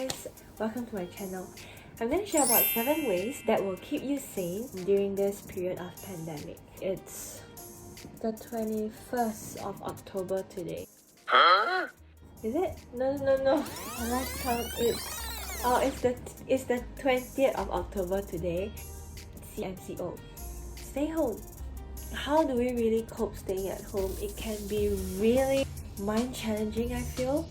guys, welcome to my channel. I'm going to share about 7 ways that will keep you sane during this period of pandemic. It's the 21st of October today. Huh? Is it? No. Last count, it's the 20th of October today. CMCO. Stay home. How do we really cope staying at home? It can be really mind challenging, I feel.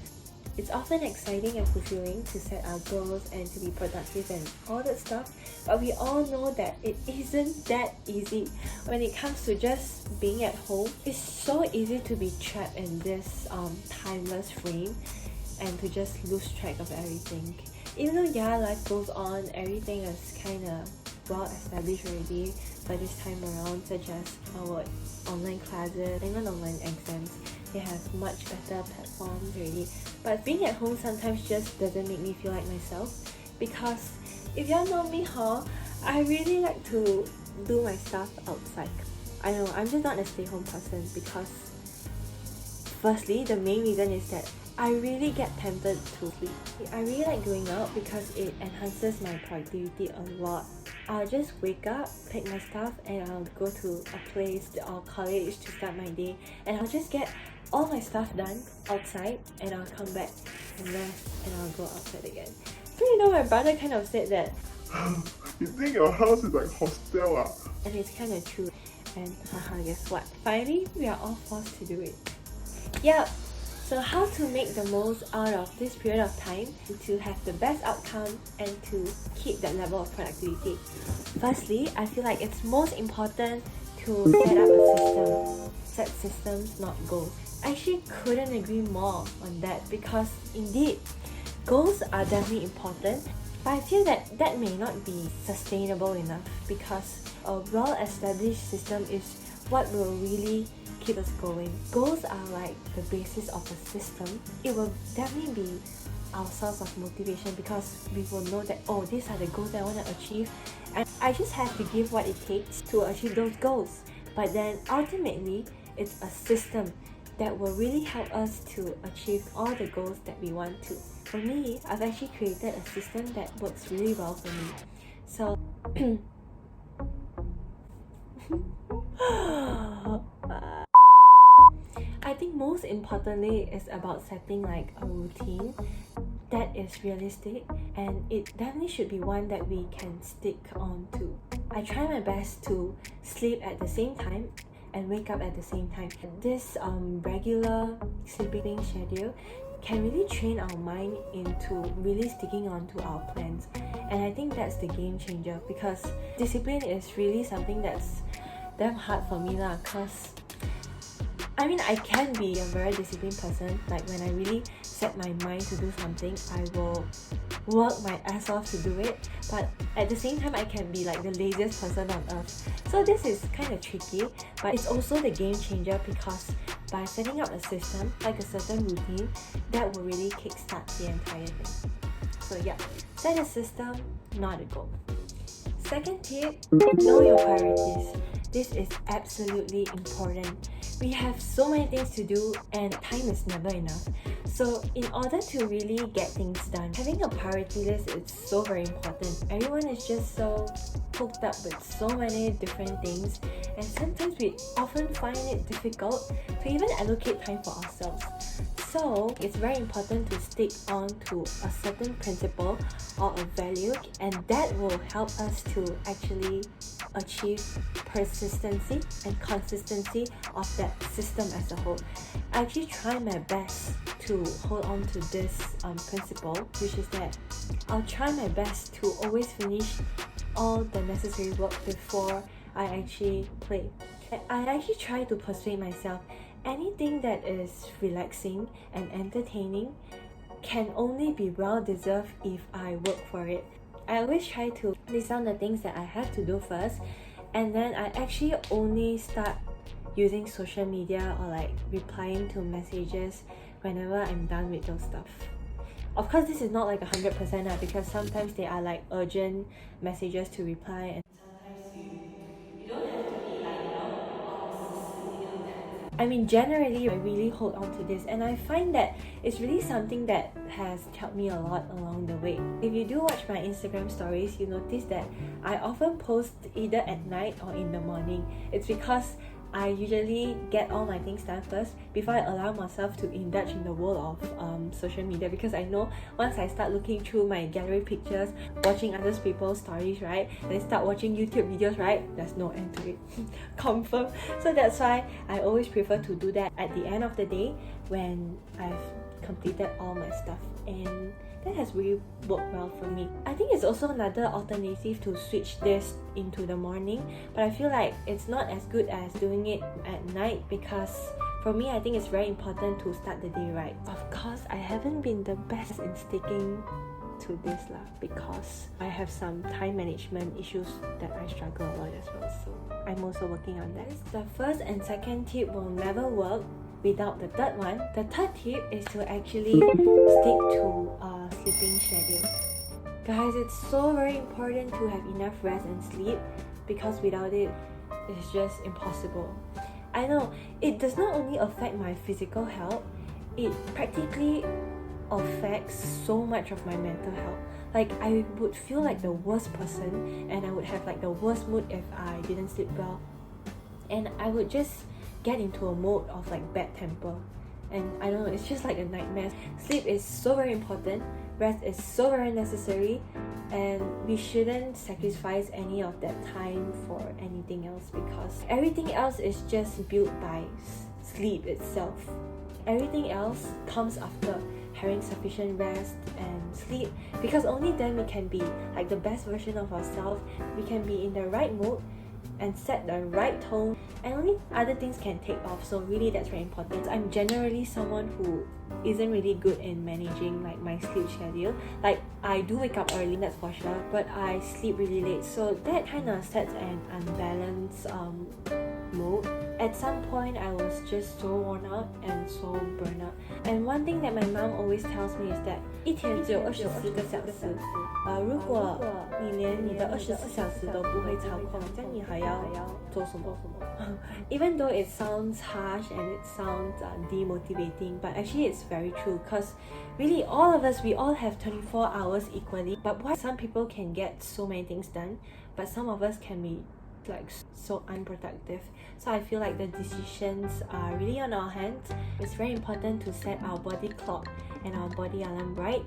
It's often exciting and fulfilling to set our goals and to be productive and all that stuff, but we all know that it isn't that easy. When it comes to just being at home, it's so easy to be trapped in this timeless frame and to just lose track of everything. Even though life goes on, everything is kind of well established already by this time around, such as our online classes, even online exams. They have much better platforms already. But being at home sometimes just doesn't make me feel like myself, because if y'all know me, I really like to do my stuff outside. I know, I'm just not a stay-home person because firstly, the main reason is that I really get tempted to sleep. I really like going out because it enhances my productivity a lot. I'll just wake up, pick my stuff, and I'll go to a place or college to start my day, and I'll just get all my stuff done outside, and I'll come back and rest, and I'll go outside again. So my brother kind of said that you think your house is like hostel and it's kind of true. And guess what? Finally, we are all forced to do it. Yep. So how to make the most out of this period of time to have the best outcome and to keep that level of productivity? Firstly, I feel like it's most important to set up a system. Set systems, not goals. I actually couldn't agree more on that, because indeed, goals are definitely important, but I feel that that may not be sustainable enough, because a well-established system is what will really keep us going. Goals are like the basis of a system. It will definitely be our source of motivation, because we will know that, oh, these are the goals that I want to achieve, and I just have to give what it takes to achieve those goals. But then ultimately, it's a system that will really help us to achieve all the goals that we want to. For me, I've actually created a system that works really well for me. So I think most importantly is about setting like a routine that is realistic, and it definitely should be one that we can stick on to. I try my best to sleep at the same time and wake up at the same time. This regular sleeping schedule can really train our mind into really sticking on to our plans, and I think that's the game changer, because discipline is really something that's damn hard for me lah, cause I can be a very disciplined person. Like when I really set my mind to do something, I will work my ass off to do it, but at the same time I can be like the laziest person on earth. So this is kind of tricky, but it's also the game changer, because by setting up a system, like a certain routine, that will really kickstart the entire thing. So set a system, not a goal. Second tip, know your priorities. This is absolutely important. We have so many things to do and time is never enough. So in order to really get things done, having a priority list is so very important. Everyone is just so hooked up with so many different things, and sometimes we often find it difficult to even allocate time for ourselves. So it's very important to stick on to a certain principle or a value, and that will help us to actually achieve persistency and consistency of that system as a whole. I actually try my best to hold on to this principle, which is that I'll try my best to always finish all the necessary work before I actually play. I actually try to persuade myself anything that is relaxing and entertaining can only be well deserved if I work for it. I always try to list down the things that I have to do first, and then I actually only start using social media or like replying to messages whenever I'm done with those stuff. Of course, this is not like 100% because sometimes they are like urgent messages to reply, and sometimes you don't have to be like, all persistently on that. I mean, generally, I really hold on to this, and I find that it's really something that has helped me a lot along the way. If you do watch my Instagram stories, you notice that I often post either at night or in the morning. It's because I usually get all my things done first before I allow myself to indulge in the world of social media, because I know once I start looking through my gallery pictures, watching other people's stories, right, then start watching YouTube videos, right, there's no end to it. Confirm. So that's why I always prefer to do that at the end of the day when I've completed all my stuff, and that has really worked well for me. I think it's also another alternative to switch this into the morning, but I feel like it's not as good as doing it at night, because for me, I think it's very important to start the day right. Of course, I haven't been the best in sticking to this lah, because I have some time management issues that I struggle a lot as well, so I'm also working on that. The first and second tip will never work without the third one. The third tip is to actually stick to a sleeping schedule. Guys, it's so very important to have enough rest and sleep, because without it, it's just impossible. I know it does not only affect my physical health, it practically affects so much of my mental health. Like, I would feel like the worst person, and I would have like the worst mood if I didn't sleep well, and I would just get into a mode of like bad temper, and I don't know, it's just like a nightmare. Sleep is so very important, rest is so very necessary, and we shouldn't sacrifice any of that time for anything else, because everything else is just built by sleep itself. Everything else comes after having sufficient rest and sleep, because only then we can be like the best version of ourselves, we can be in the right mood and set the right tone, and only other things can take off. So really, that's very important. I'm generally someone who isn't really good in managing like my sleep schedule. Like, I do wake up early, that's for sure, but I sleep really late, so that kind of sets an unbalanced mood. At some point, I was just so worn out and so burnt out. And one thing that my mom always tells me is that 一天只有24个小时，如果你连你的24小时都不会操控，这样你还要做什么？Even though it sounds harsh and it sounds demotivating, but actually it's very true, because really all of us, we all have 24 hours equally. But why some people can get so many things done, but some of us can be like so unproductive. So I feel like the decisions are really on our hands. It's very important to set our body clock and our body alarm right,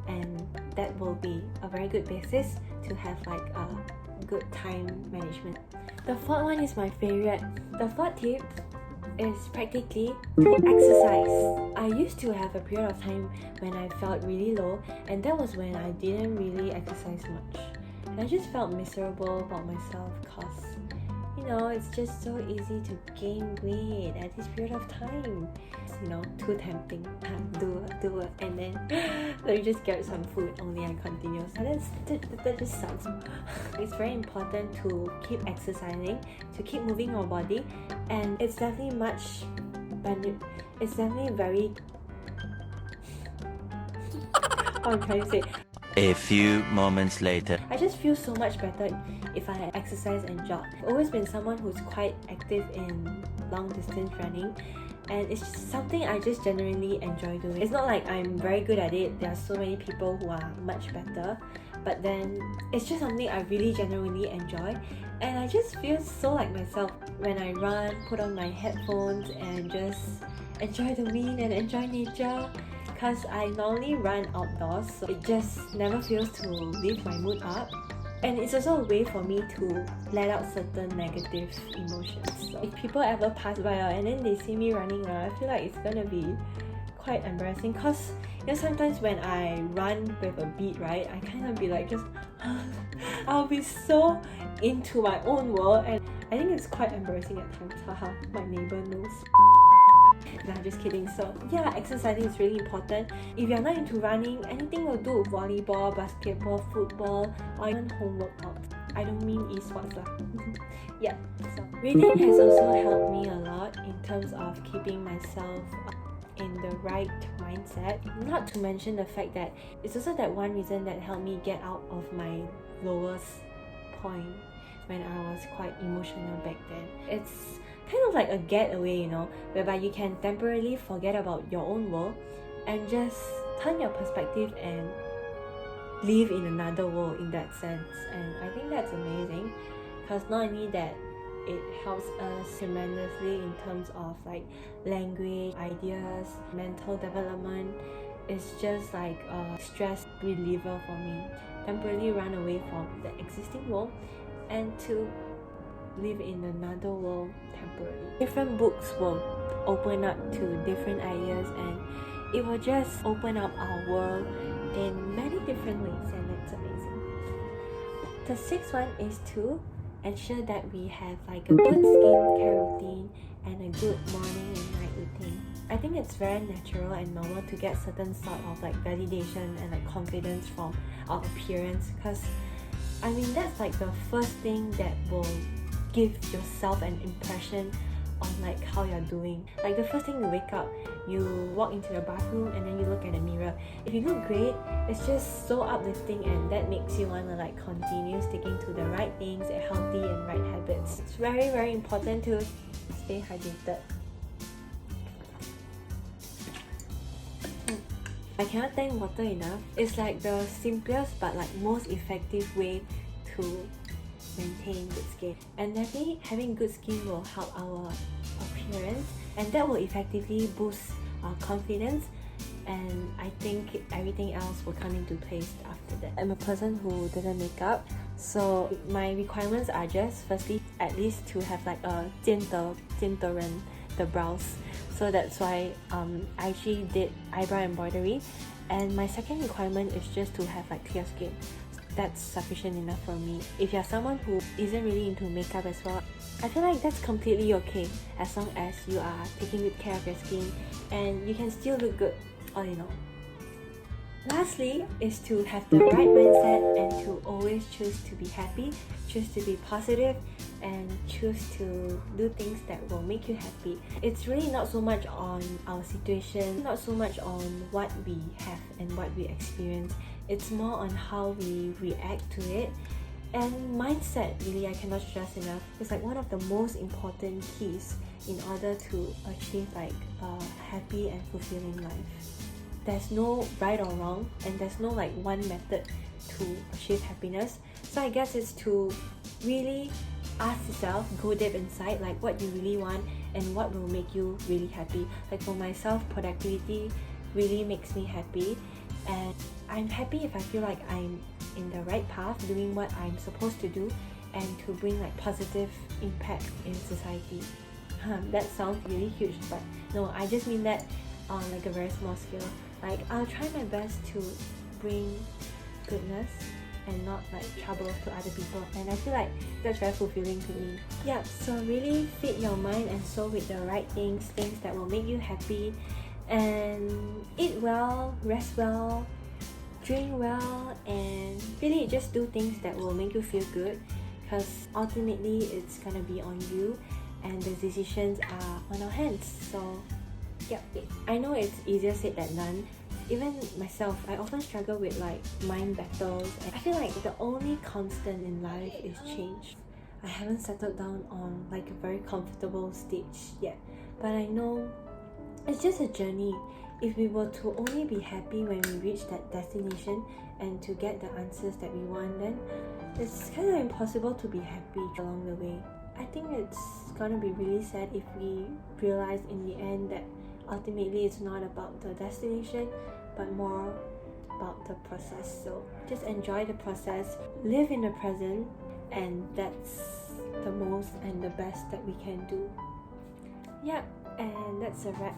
and that will be a very good basis to have like a good time management. The fourth one is my favorite. The fourth tip is practically to exercise. I used to have a period of time when I felt really low, and that was when I didn't really exercise much. And I just felt miserable about myself, because you know, it's just so easy to gain weight at this period of time. You know, too tempting. Do it, and then let me just get some food. Only I continue. So that just sucks. It's very important to keep exercising, to keep moving our body, and it's definitely very. What I'm trying to say. A few moments later. I just feel so much better if I exercise and jog. I've always been someone who's quite active in long distance running, and it's just something I just genuinely enjoy doing. It's not like I'm very good at it, there are so many people who are much better, but then it's just something I really genuinely enjoy, and I just feel so like myself when I run, put on my headphones and just enjoy the wind and enjoy nature. Because I normally run outdoors, so it just never fails to lift my mood up, and it's also a way for me to let out certain negative emotions. So if people ever pass by and then they see me running, I feel like it's gonna be quite embarrassing, because you know, sometimes when I run with a beat, right, I kind of be like just I'll be so into my own world, and I think it's quite embarrassing at times. Haha, my neighbor knows. Nah, just kidding. So yeah, exercising is really important. If you're not into running, anything will do. Volleyball, basketball, football, or even home workouts. I don't mean esports lah. Yeah. So reading has also helped me a lot in terms of keeping myself in the right mindset. Not to mention the fact that it's also that one reason that helped me get out of my lowest point when I was quite emotional back then. It's kind of like a getaway, you know, whereby you can temporarily forget about your own world and just turn your perspective and live in another world in that sense. And I think that's amazing, because not only that, it helps us tremendously in terms of like language, ideas, mental development. It's just like a stress reliever for me. Temporarily run away from the existing world and to live in another world temporarily. Different books will open up to different ideas, and it will just open up our world in many different ways, and it's amazing. The sixth one is to ensure that we have like a good skincare routine and a good morning and night routine. I think it's very natural and normal to get certain sort of like validation and like confidence from our appearance, because I mean that's like the first thing that will give yourself an impression on like how you're doing. Like the first thing you wake up, you walk into the bathroom and then you look at the mirror. If you look great, it's just so uplifting, and that makes you want to like continue sticking to the right things and healthy and right habits. It's very, very important to stay hydrated. I cannot thank water enough. It's like the simplest but like most effective way to maintain good skin, and definitely having good skin will help our appearance, and that will effectively boost our confidence, and I think everything else will come into place after that. I'm a person who doesn't make up, so my requirements are just firstly at least to have like a 尖的人 the brows, so that's why I actually did eyebrow embroidery, and my second requirement is just to have like clear skin. That's sufficient enough for me. If you're someone who isn't really into makeup as well, I feel like that's completely okay, as long as you are taking good care of your skin and you can still look good all in all. Lastly is to have the right mindset and to always choose to be happy, choose to be positive, and choose to do things that will make you happy. It's really not so much on our situation, not so much on what we have and what we experience. It's more on how we react to it. And mindset, really, I cannot stress enough. It's like one of the most important keys in order to achieve like a happy and fulfilling life. There's no right or wrong, and there's no like one method to achieve happiness. So I guess it's to really ask yourself, go deep inside, like what you really want and what will make you really happy. Like for myself, productivity really makes me happy, and I'm happy if I feel like I'm in the right path, doing what I'm supposed to do, and to bring like positive impact in society. That sounds really huge, but no, I just mean that on like a very small scale. Like I'll try my best to bring goodness and not like trouble to other people, and I feel like that's very fulfilling to me. Yeah, so really feed your mind and soul with the right things that will make you happy, and eat well, rest well, drink well, and really just do things that will make you feel good, because ultimately it's gonna be on you and the decisions are on our hands. So yeah, I know it's easier said than done. Even myself, I often struggle with like mind battles, and I feel like the only constant in life is change. I haven't settled down on like a very comfortable stage yet, but I know it's just a journey. If we were to only be happy when we reach that destination and to get the answers that we want, then it's kind of impossible to be happy along the way. I think it's gonna be really sad if we realize in the end that ultimately it's not about the destination but more about the process. So just enjoy the process, live in the present, and that's the most and the best that we can do. Yeah, and that's a wrap.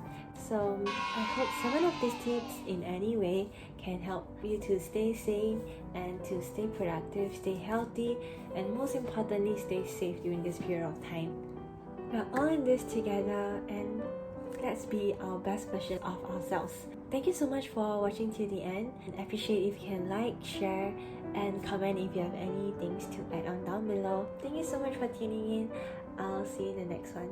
So I hope 7 of these tips in any way can help you to stay sane and to stay productive, stay healthy, and most importantly stay safe during this period of time. We're all in this together, and let's be our best version of ourselves. Thank you so much for watching till the end, and I appreciate if you can like, share, and comment if you have any things to add on down below. Thank you so much for tuning in. I'll see you in the next one.